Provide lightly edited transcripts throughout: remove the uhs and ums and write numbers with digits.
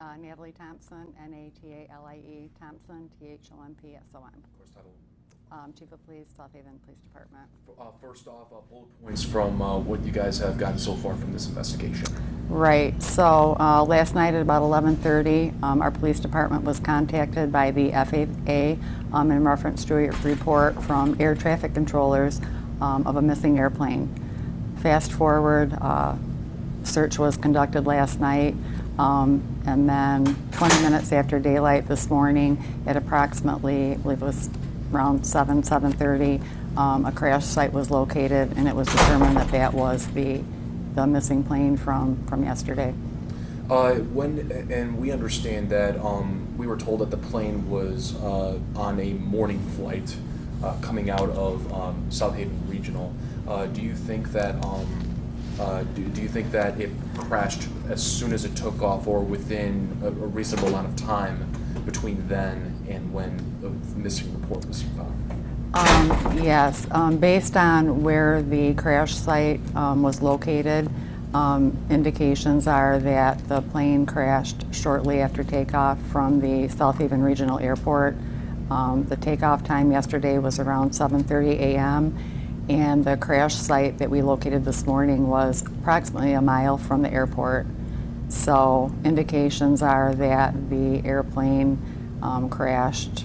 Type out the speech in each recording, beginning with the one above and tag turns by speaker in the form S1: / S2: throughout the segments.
S1: Natalie Thompson, Natalie Thompson, Thompson.
S2: Course title.
S1: Chief of Police, South Haven Police Department.
S2: First off, bullet points from what you guys have gotten so far from this investigation.
S1: Right. So last night at about 11:30, our police department was contacted by the FAA in reference to a report from air traffic controllers of a missing airplane. Fast forward, search was conducted last night. And then 20 minutes after daylight this morning, at approximately, I believe it was around 7:30, a crash site was located, and it was determined that that was the missing plane from yesterday.
S2: And we understand that we were told that the plane was on a morning flight coming out of South Haven Regional. Do you think that do you think that it crashed as soon as it took off, or within a reasonable amount of time between then and when the missing report was found?
S1: Yes, based on where the crash site was located, indications are that the plane crashed shortly after takeoff from the South Haven Regional Airport. The takeoff time yesterday was around 7:30 a.m. and the crash site that we located this morning was approximately a mile from the airport. So indications are that the airplane crashed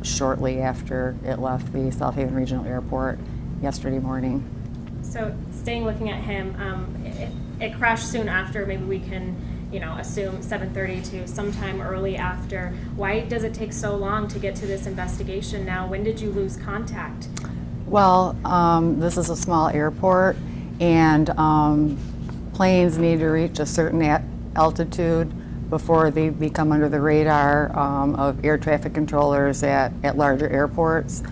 S1: shortly after it left the South Haven Regional Airport yesterday morning.
S3: So looking at him, it crashed soon after. Maybe we can, assume 7:30 to sometime early after. Why does it take so long to get to this investigation now? When did you lose contact?
S1: Well, this is a small airport, and planes need to reach a certain altitude before they become under the radar of air traffic controllers at larger airports.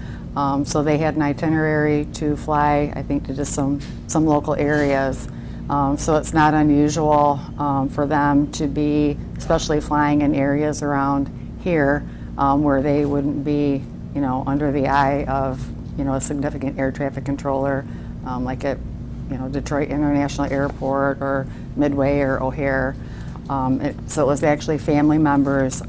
S1: So they had an itinerary to fly, I think, to just some local areas. So it's not unusual for them to be, especially flying in areas around here where they wouldn't be, under the eye of a significant air traffic controller, like at Detroit International Airport or Midway or O'Hare. So it was actually family members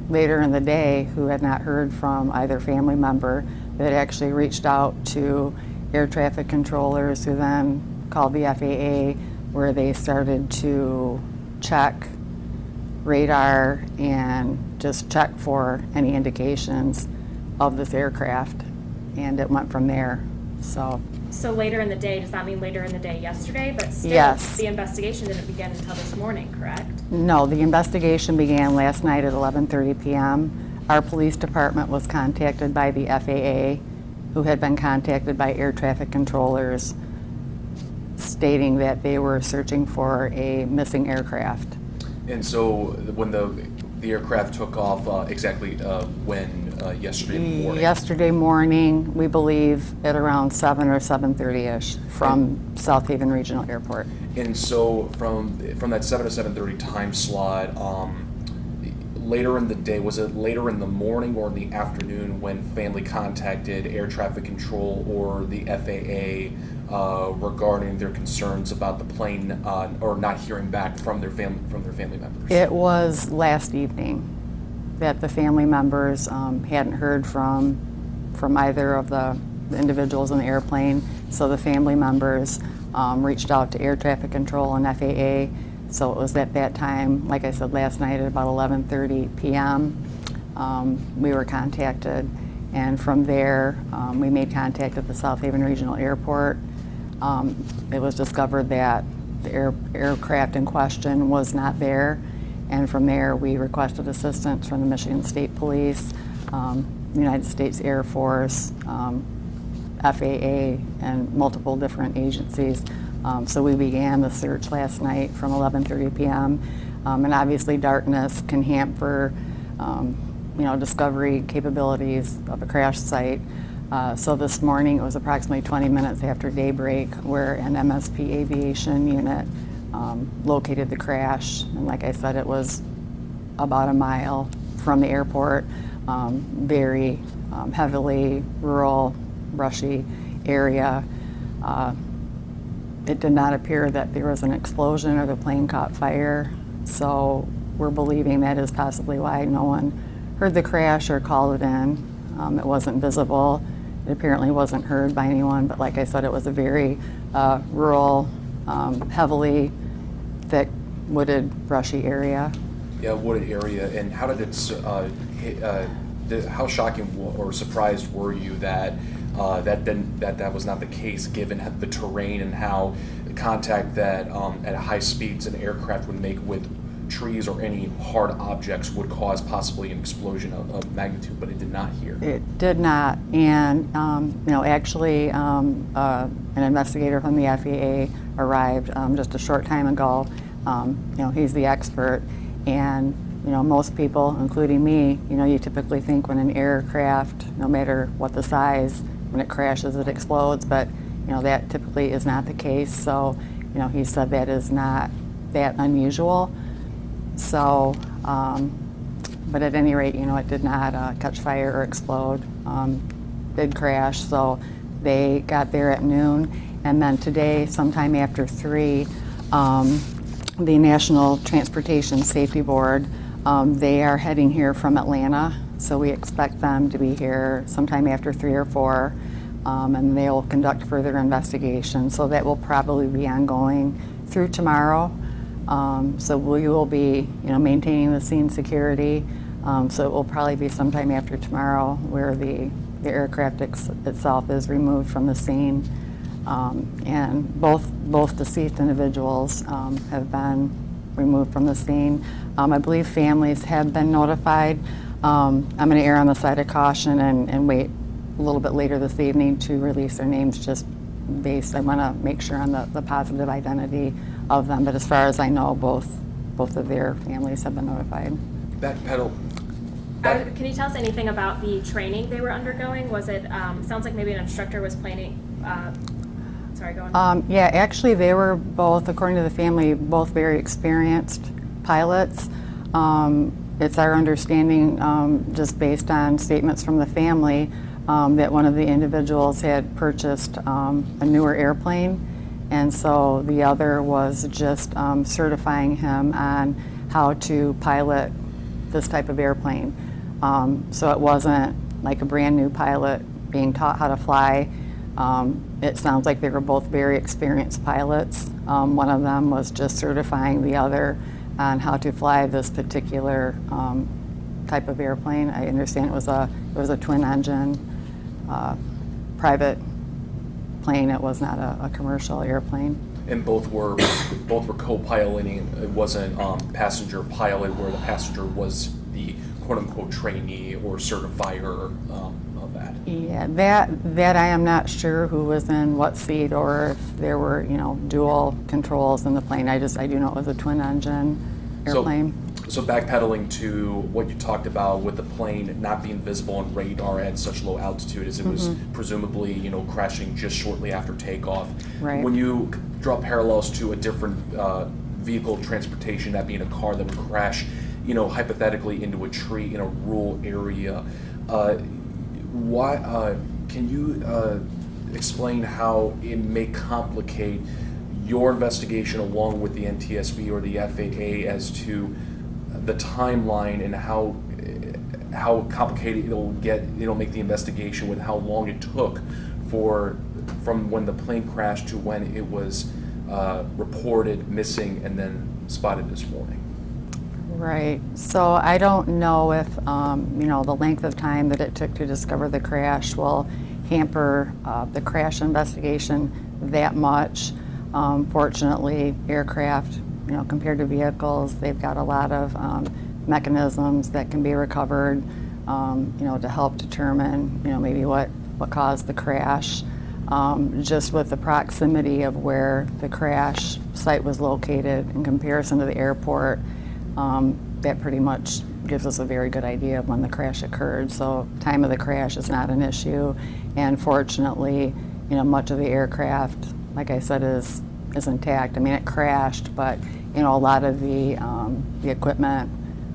S1: later in the day who had not heard from either family member that actually reached out to air traffic controllers, who then called the FAA, where they started to check radar and just check for any indications of this aircraft. And it went from there. So
S3: later in the day, does that mean later in the day yesterday? But still,
S1: yes.
S3: The investigation didn't begin until this morning, correct?
S1: No, the investigation began last night at 11:30 p.m. Our police department was contacted by the FAA, who had been contacted by air traffic controllers, stating that they were searching for a missing aircraft.
S2: And so when the aircraft took off, exactly when yesterday morning?
S1: Yesterday morning, we believe at around 7 or 7:30ish from South Haven Regional Airport.
S2: And so from that 7 to 7:30 time slot, later in the day, was it later in the morning or in the afternoon when family contacted air traffic control or the FAA regarding their concerns about the plane or not hearing back from their family members?
S1: It was last evening that the family members hadn't heard from either of the individuals in the airplane. So the family members reached out to air traffic control and FAA. So it was at that time, like I said, last night at about 11:30 p.m. We were contacted, and from there we made contact at the South Haven Regional Airport. It was discovered that the aircraft in question was not there, and from there we requested assistance from the Michigan State Police, United States Air Force, FAA, and multiple different agencies. So we began the search last night from 11:30 p.m. And obviously darkness can hamper discovery capabilities of a crash site. So this morning it was approximately 20 minutes after daybreak where an MSP aviation unit located the crash. And like I said, it was about a mile from the airport, very heavily rural, brushy area. It did not appear that there was an explosion or the plane caught fire. So we're believing that is possibly why no one heard the crash or called it in. It wasn't visible. It apparently wasn't heard by anyone, but like I said, it was a very rural, heavily thick, wooded, brushy area.
S2: Yeah, wooded area. And how did it how shocking or surprised were you that that was not the case, given the terrain and how contact that at high speeds an aircraft would make with trees or any hard objects would cause possibly an explosion of magnitude, but it did not here?
S1: It did not, and actually, an investigator from the FAA arrived just a short time ago. He's the expert, and most people, including me, you typically think when an aircraft, no matter what the size, when it crashes, it explodes, but that typically is not the case. So, he said that is not that unusual. So, but at any rate, it did not catch fire or explode. Did crash, so they got there at noon, and then today, sometime after 3, the National Transportation Safety Board, they are heading here from Atlanta, so we expect them to be here sometime after 3 or 4, and they'll conduct further investigation. So that will probably be ongoing through tomorrow. So we will be, maintaining the scene security. So it will probably be sometime after tomorrow where the aircraft itself is removed from the scene. And both deceased individuals have been removed from the scene. I believe families have been notified. I'm going to err on the side of caution and wait a little bit later this evening to release their names, just based, I want to make sure on the positive identity of them. But as far as I know, both of their families have been notified.
S2: Backpedal.
S3: Can you tell us anything about the training they were undergoing? Was it, sounds like maybe an instructor was planning, sorry, go on.
S1: Yeah, actually they were both, according to the family, both very experienced pilots. It's our understanding, just based on statements from the family, that one of the individuals had purchased a newer airplane, and so the other was just certifying him on how to pilot this type of airplane. So it wasn't like a brand new pilot being taught how to fly. It sounds like they were both very experienced pilots. One of them was just certifying the other on how to fly this particular type of airplane. I understand it was a twin engine private plane. It was not a commercial airplane.
S2: And both were co-piloting. It wasn't passenger pilot, where the passenger was the quote-unquote trainee or certifier of that. Yeah,
S1: that I am not sure who was in what seat, or if there were dual controls in the plane. I do know it was a twin engine airplane.
S2: So backpedaling to what you talked about with the plane not being visible on radar at such low altitude, as it was presumably crashing just shortly after takeoff.
S1: Right.
S2: When you draw parallels to a different vehicle of transportation, that being a car that would crash, hypothetically into a tree in a rural area, why can you explain how it may complicate your investigation along with the NTSB or the FAA as to the timeline and how complicated it'll make the investigation with how long it took from when the plane crashed to when it was reported missing and then spotted this morning?
S1: Right. So I don't know if the length of time that it took to discover the crash will hamper the crash investigation that much. Fortunately, aircraft, compared to vehicles, they've got a lot of mechanisms that can be recovered, to help determine, maybe what caused the crash. Just with the proximity of where the crash site was located in comparison to the airport, that pretty much gives us a very good idea of when the crash occurred. So time of the crash is not an issue, and fortunately, much of the aircraft, like I said, is intact. I mean, it crashed, but a lot of the equipment,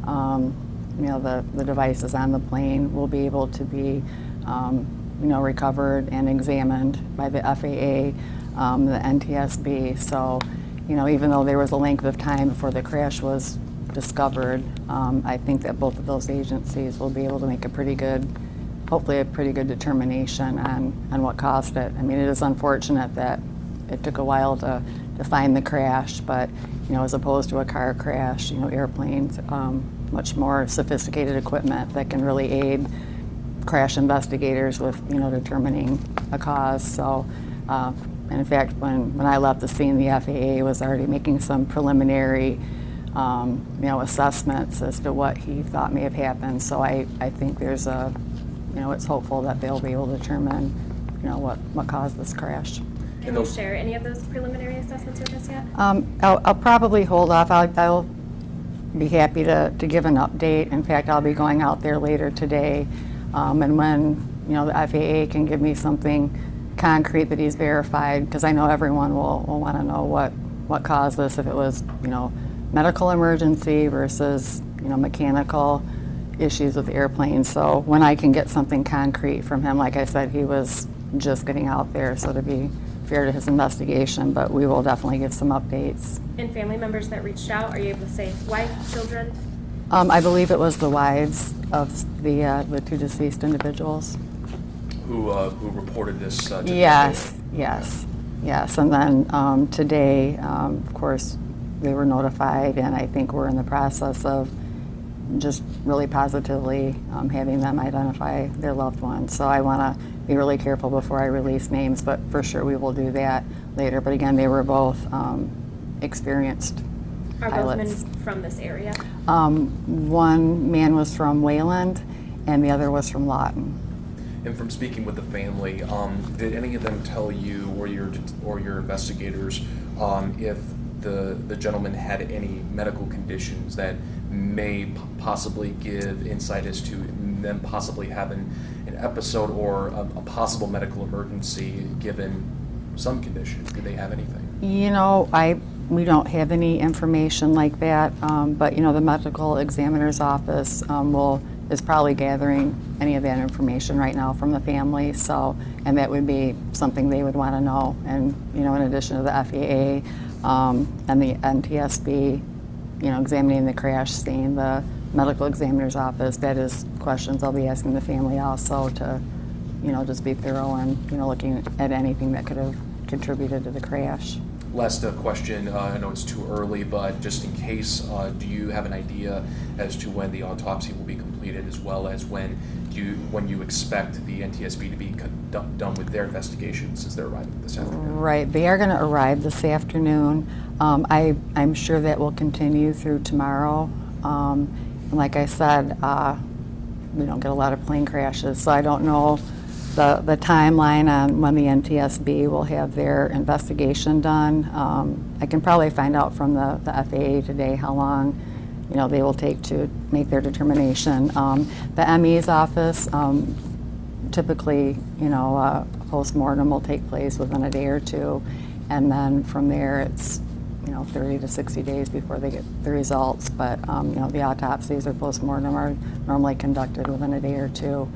S1: the devices on the plane will be able to be, recovered and examined by the FAA, the NTSB. So, even though there was a length of time before the crash was discovered, I think that both of those agencies will be able to make a pretty good, hopefully a pretty good determination on what caused it. I mean, it is unfortunate that it took a while to find the crash, but as opposed to a car crash, airplanes, much more sophisticated equipment that can really aid crash investigators with determining a cause. So, and in fact, when I left the scene, the FAA was already making some preliminary assessments as to what he thought may have happened. So I think there's it's hopeful that they'll be able to determine what caused this crash.
S3: Can you share any of those preliminary assessments with us yet?
S1: I'll probably hold off. I'll be happy to give an update. In fact, I'll be going out there later today, and when the FAA can give me something concrete that he's verified, because I know everyone will want to know what caused this, if it was medical emergency versus mechanical issues with the airplane. So when I can get something concrete from him, like I said, he was just getting out there, so to be fair to his investigation, but we will definitely give some updates.
S3: And family members that reached out, are you able to say wife, children?
S1: I believe it was the wives of the two deceased individuals.
S2: Who reported this to the
S1: Yes,
S2: FAA?
S1: yes. And then today, of course, they were notified, and I think we're in the process of just really positively having them identify their loved ones. So I want to be really careful before I release names, but for sure we will do that later. But again, they were both experienced
S3: Are
S1: pilots.
S3: both men from this area?
S1: One man was from Wayland, and the other was from Lawton.
S2: And from speaking with the family, did any of them tell you or your investigators if the gentleman had any medical conditions that may possibly give insight as to them possibly having an episode or a possible medical emergency given some condition? Do they have anything?
S1: We don't have any information like that, but the medical examiner's office is probably gathering any of that information right now from the family. So, and that would be something they would want to know. And in addition to the FAA and the NTSB, examining the crash scene, the medical examiner's office, that is questions I'll be asking the family also to, just be thorough and looking at anything that could have contributed to the crash.
S2: Last question, I know it's too early, but just in case, do you have an idea as to when the autopsy will be completed, as well as when you expect the NTSB to be done with their investigations, as they're arriving this afternoon?
S1: Right, they are going to arrive this afternoon. I'm sure that will continue through tomorrow. And like I said, we don't get a lot of plane crashes, so I don't know the timeline on when the NTSB will have their investigation done. I can probably find out from the FAA today how long they will take to make their determination. The ME's office, typically, post-mortem will take place within a day or two, and then from there it's 30 to 60 days before they get the results. But the autopsies or post-mortem are normally conducted within a day or two.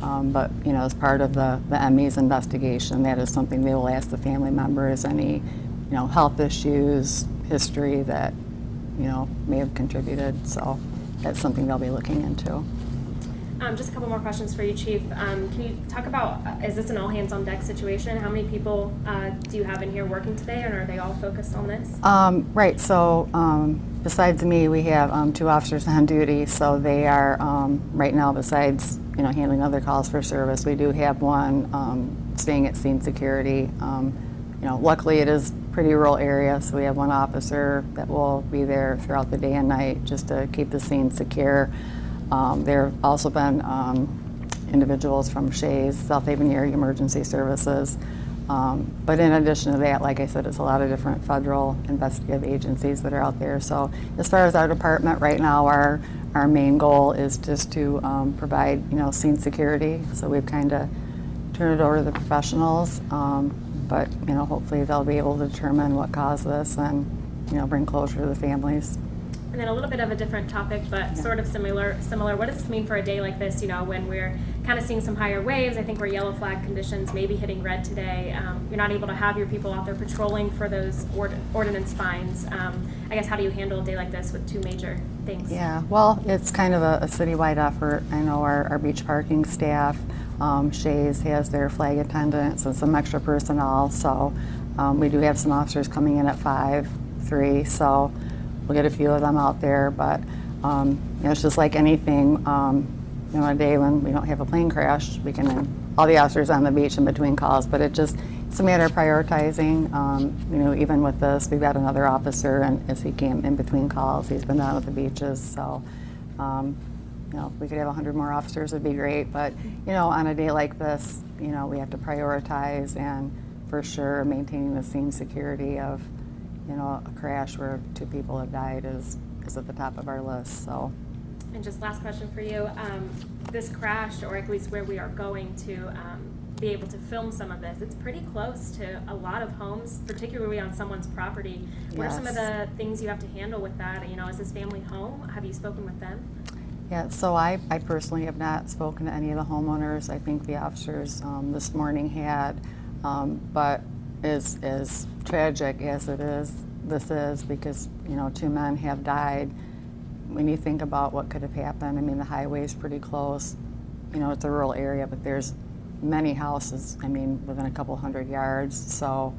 S1: But as part of the ME's investigation, that is something they will ask the family members, any health issues, history that may have contributed. So that's something they'll be looking into.
S3: Just a couple more questions for you, Chief. Can you talk about, is this an all-hands-on-deck situation? How many people do you have in here working today, and are they all focused on this?
S1: Right, so besides me, we have 2 officers on duty, so they are, right now, besides handling other calls for service, we do have one staying at scene security. Luckily it is a pretty rural area, so we have 1 officer that will be there throughout the day and night just to keep the scene secure. There have also been individuals from Shays, South Haven Area Emergency Services. But in addition to that, like I said, it's a lot of different federal investigative agencies that are out there. So as far as our department right now, our main goal is just to provide, scene security. So we've kind of turned it over to the professionals. But, hopefully they'll be able to determine what caused this and, bring closure to the families.
S3: And then a little bit of a different topic, but sort of similar. What does this mean for a day like this, when we're kind of seeing some higher waves? I think we're yellow flag conditions, maybe hitting red today. You're not able to have your people out there patrolling for those ordinance fines. I guess, how do you handle a day like this with two major things?
S1: Yeah, well, it's kind of a citywide effort. I know our beach parking staff, Shays has their flag attendants and some extra personnel, so we do have some officers coming in at 5, 3, so we'll get a few of them out there, but it's just like anything, a day when we don't have a plane crash, we can, all the officers on the beach in between calls, but it's a matter of prioritizing. Even with this, we've got another officer, and as he came in between calls, he's been down at the beaches, so if we could have 100 more officers, it'd be great, but on a day like this, we have to prioritize, and for sure maintaining the scene security of a crash where 2 people have died is at the top of our list. So.
S3: And just last question for you, this crash, or at least where we are going to be able to film some of this, it's pretty close to a lot of homes, particularly on someone's property. What are some of the things you have to handle with that? Is this family home? Have you spoken with them?
S1: Yeah, so I personally have not spoken to any of the homeowners. I think the officers this morning had, but as tragic as this is because 2 men have died. When you think about what could have happened, I mean, the highway's pretty close. It's a rural area, but there's many houses, within a couple hundred yards. So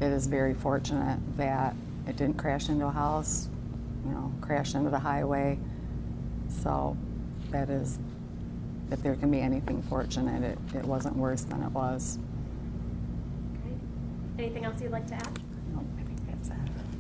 S1: it is very fortunate that it didn't crash into a house, crash into the highway. So that is, if there can be anything fortunate, it wasn't worse than it was.
S3: Okay. Anything else you'd like to add?